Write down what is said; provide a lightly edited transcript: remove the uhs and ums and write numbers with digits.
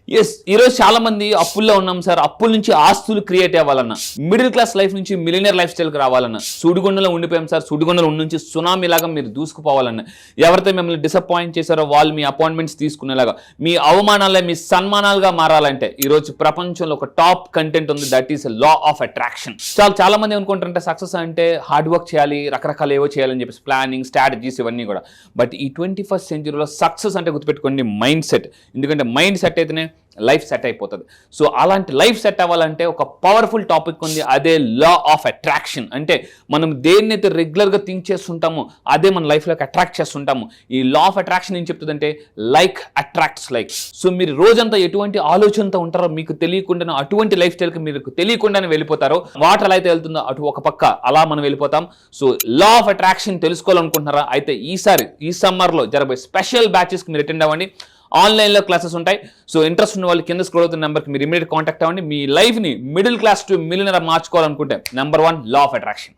ఈరోజు చాలా మంది అప్పుల్లో ఉన్నాం సార్. అప్పుల నుంచి ఆస్తులు క్రియేట్ అవ్వాలన్నా, మిడిల్ క్లాస్ లైఫ్ నుంచి మిలియనర్ లైఫ్ స్టైల్కి రావాలన్నా, సుడిగుండంలో ఉండిపోయాం సార్. సుడిగుండంలో నుంచి సునామీ లాగా మీరు దూసుకుపోవాలన్నా, ఎవరైతే మిమ్మల్ని డిసప్పాయింట్ చేశారో వాళ్ళు మీ అపాయింట్మెంట్స్ తీసుకునేలాగా, మీ అవమానాలే మీ సన్మానాలుగా మారాలంటే ఈరోజు ప్రపంచంలో ఒక టాప్ కంటెంట్ ఉంది, that is law of attraction. చాలా మంది అనుకుంటారంటే సక్సెస్ అంటే హార్డ్ వర్క్ చేయాలి, రకరకాల ఏవో చేయాలని చెప్పేసి ప్లానింగ్, స్ట్రాటజీస్ ఇవన్నీ కూడా. బట్ ఈ 21st సెంచురీలో సక్సెస్ అంటే గుర్తుపెట్టుకోండి మైండ్ సెట్. ఎందుకంటే మైండ్ సెట్ అయితేనే లైఫ్ సెట్ అయిపోతుంది. సో అలాంటి లైఫ్ సెట్ అవ్వాలంటే ఒక పవర్ఫుల్ టాపిక్ ఉంది, అదే లా ఆఫ్ అట్రాక్షన్. అంటే మనం దేన్నైతే రెగ్యులర్గా థింక్ చేస్తుంటామో అదే మన లైఫ్లోకి అట్రాక్ట్ చేస్తుంటాము. ఈ లా ఆఫ్ అట్రాక్షన్ ఏం చెప్తుందంటే లైక్ అట్రాక్ట్స్ లైక్. సో మీరు రోజంతా ఎటువంటి ఆలోచనతో ఉంటారో మీకు తెలియకుండానే అటువంటి లైఫ్ స్టైల్కి మీకు తెలియకుండానే వెళ్ళిపోతారో, వాటర్ ఎలా అయితే వెళ్తుందో అటు ఒక పక్క అలా మనం వెళ్ళిపోతాం. సో లా ఆఫ్ అట్రాక్షన్ తెలుసుకోవాలనుకుంటున్నారా? అయితే ఈ సమ్మర్లో జరగబోయే స్పెషల్ బ్యాచెస్కి మీరు అటెండ్ అవ్వండి. ఆన్లైన్లో క్లాసెస్ ఉంటాయి. సో ఇంట్రెస్ట్ ఉన్న వాళ్ళు కింద స్క్రోల్ అవుతున్న నెంబర్కి మీరు ఇమీడియట్ కాంటాక్ట్ అవ్వండి. మీ లైఫ్ని మిడిల్ క్లాస్ టు మిలియనర్ మార్చుకోవాలనుకుంటే నెంబర్ 1 లా ఆఫ్ అట్రాక్షన్.